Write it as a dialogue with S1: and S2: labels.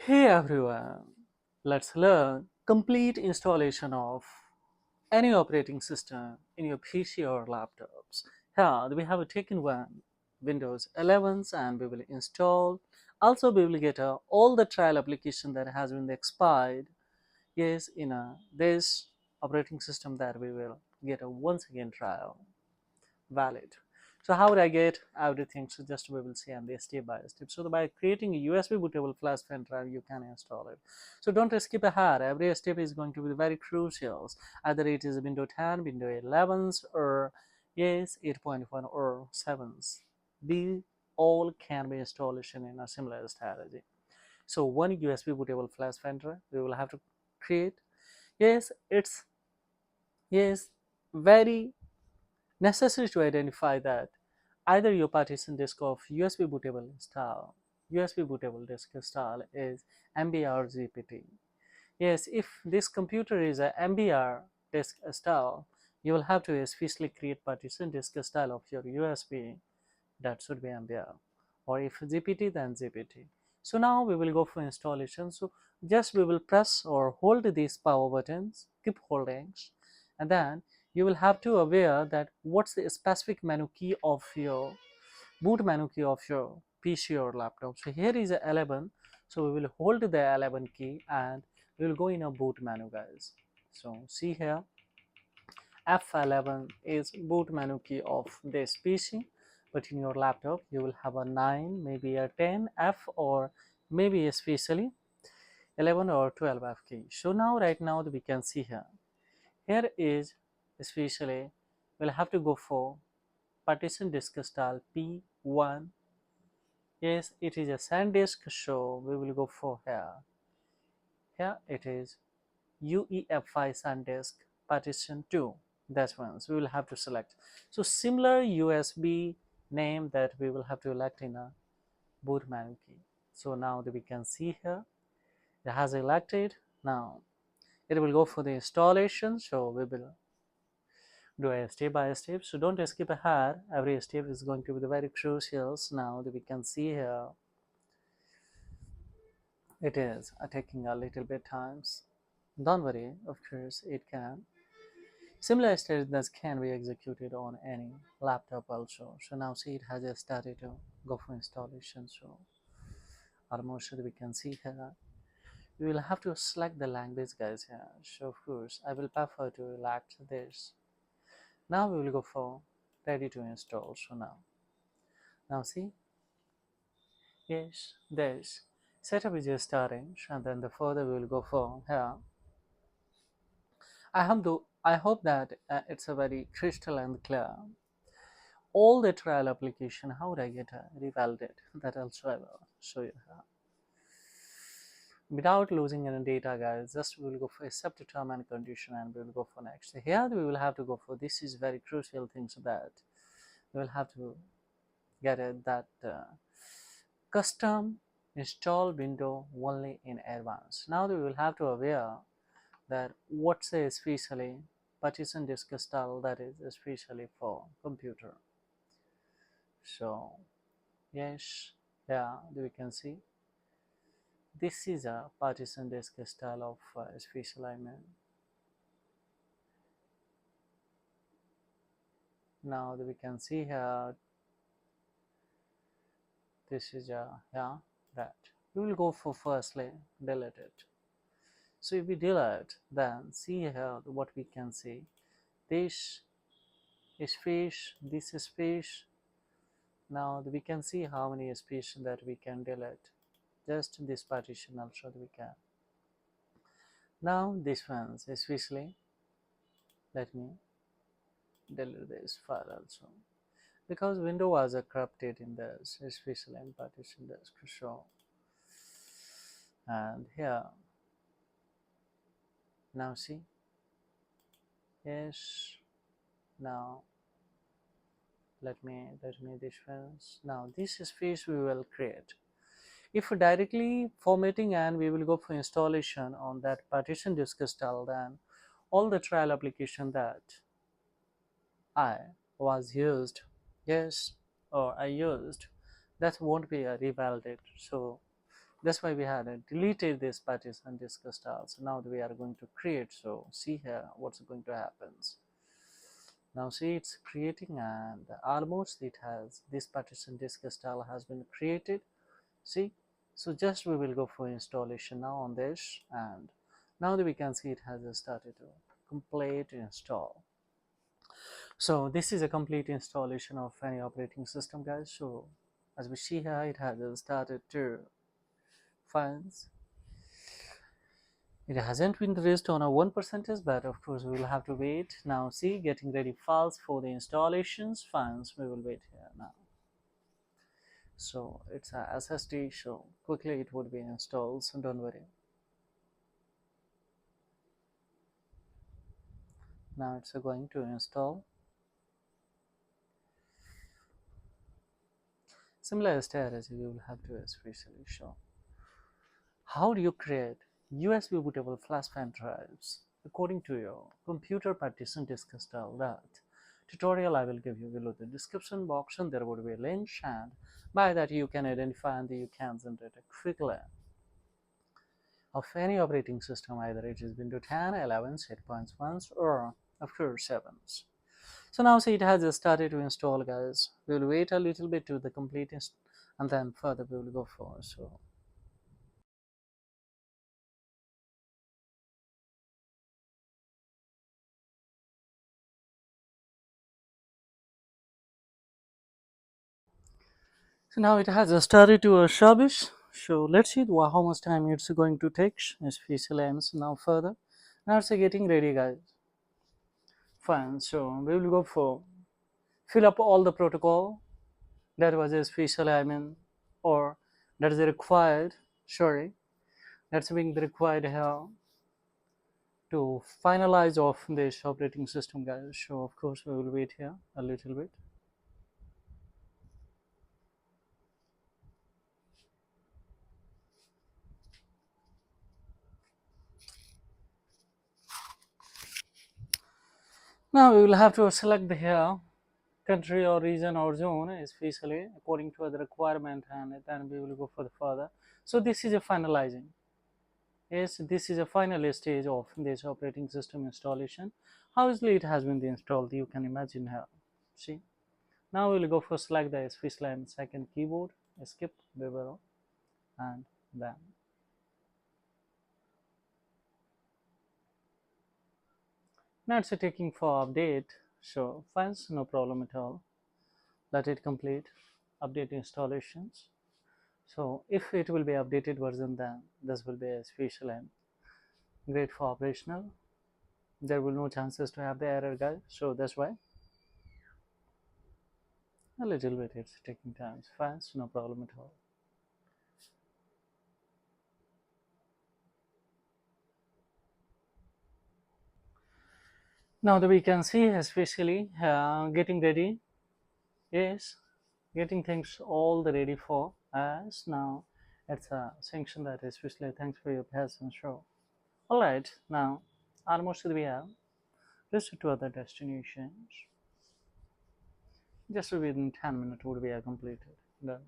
S1: Hey everyone, let's learn complete installation of any operating system in your PC or laptops. Here we have taken one Windows 11s and we will install. Also we will get all the trial application that has been expired. Yes, in this operating system that we will get a once again trial valid. So how would I get everything? So just we will see on the step by step. So by creating a USB bootable flash pen drive, you can install it. So don't skip ahead. Every step is going to be very crucial. Either it is Windows 10, Windows 11s, or yes, 8.1 or 7s. These all can be installation in a similar strategy. So one USB bootable flash pen drive we will have to create. Yes, it's yes very necessary to identify that either your partition disk of USB bootable disk style is MBR or GPT. Yes, if this computer is a MBR disk style, you will have to especially create partition disk style of your USB. That should be MBR. Or if GPT, then GPT. So now we will go for installation. So just we will press or hold these power buttons, keep holding, and then you will have to aware that what's the specific menu key of your boot menu key of your PC or laptop. So here is a 11. So we will hold the 11 key and we will go in a boot menu, guys. So see here, F11 is boot menu key of this PC, but in your laptop you will have a 9, maybe a 10 F, or maybe especially 11 or 12 F key. So now right now we can see here. Here is especially we'll have to go for partition disk style P1. Yes, it is a SanDisk, so we will go for here. Here it is UEFI SanDisk partition 2. That's one. So we will have to select. So similar USB name that we will have to elect in a boot menu key. So now that we can see here, it has elected. Now it will go for the installation. So we will do a step by step. So don't skip ahead. Every step is going to be the very crucial. So now that we can see here, it is taking a little bit times. Don't worry, of course it can. Similar statements can be executed on any laptop also. So now see it has just started to go for installation. So almost we can see here. We will have to select the language, guys, here. So of course I will prefer to elect this. Now we will go for ready to install. So now see, yes, this setup is just starting, and then the further we will go for here. I hope that it's a very crystal and clear. All the trial application, how would I get revalidated? That also I will show you here. Without losing any data, guys, just we will go for accept term and condition and we will go for next. So here we will have to go for, this is very crucial thing, so that we will have to get it that custom install window only in advance. Now we will have to aware that what's a especially partition disk style that is especially for computer. So yes, yeah, we can see this is a partition disk style of special alignment. Now we can see here, this is a, yeah, that we will go for firstly delete it. So if we delete, then see here what we can see, this is space, this is space. Now we can see how many space that we can delete, just this partition also we can. Now this one's especially, let me delete this file also, because window was corrupted in this especially in partition disk. So and here now see, yes, now let me this one's, now this space we will create. If directly formatting and we will go for installation on that partition disk style, then all the trial application that I was used, yes, or I used, that won't be a revalidated. So That's why we had deleted this partition discuss style. So now we are going to create. So see here what's going to happen. Now see it's creating, and almost it has this partition discuss style has been created. See, so just we will go for installation now on this, and now that we can see it has started to complete install. So this is a complete installation of any operating system, guys. So as we see here, it has started to files. It hasn't been reached on a 1%, but of course we will have to wait. Now see, getting ready files for the installations files. We will wait here now. So it's a SSD, so quickly it would be installed, so don't worry. Now it's going to install. Similar strategy we will have to especially show. How do you create USB bootable flash pen drives according to your computer partition disk style? That tutorial I will give you below the description box, and there would be a link, and by that you can identify and you can generate a quick link of any operating system, either it is Windows 10, 11, 8.1, or of course 7. So now see it has started to install, guys. We will wait a little bit to the complete and then further we will go for. So now it has started to establish. So let's see how much time it's going to take. Especially now further. Now it's getting ready, guys. Fine. So we will go for fill up all the protocol that was especially or that is required. Sorry, that's being required here to finalize off this operating system, guys. So of course we will wait here a little bit. Now we will have to select the here country or region or zone, especially according to the requirement, and then we will go for the further. So this is a finalizing. Yes, this is a final stage of this operating system installation. How easily it has been installed, you can imagine here. See, now we will go for select the special second keyboard, skip, bevel, and then. Now it's taking for update, so files, no problem at all. Let it complete update installations. So if it will be updated version, then this will be a special and great for operational. There will no chances to have the error, guys. So that's why a little bit it's taking time. Fast, no problem at all. Now that we can see, especially getting ready is getting things all the ready for us. Now it's a sanction that especially thanks for your patience. Show. All right, now almost we have reached to other destinations. Just within 10 minutes would be completed. Done.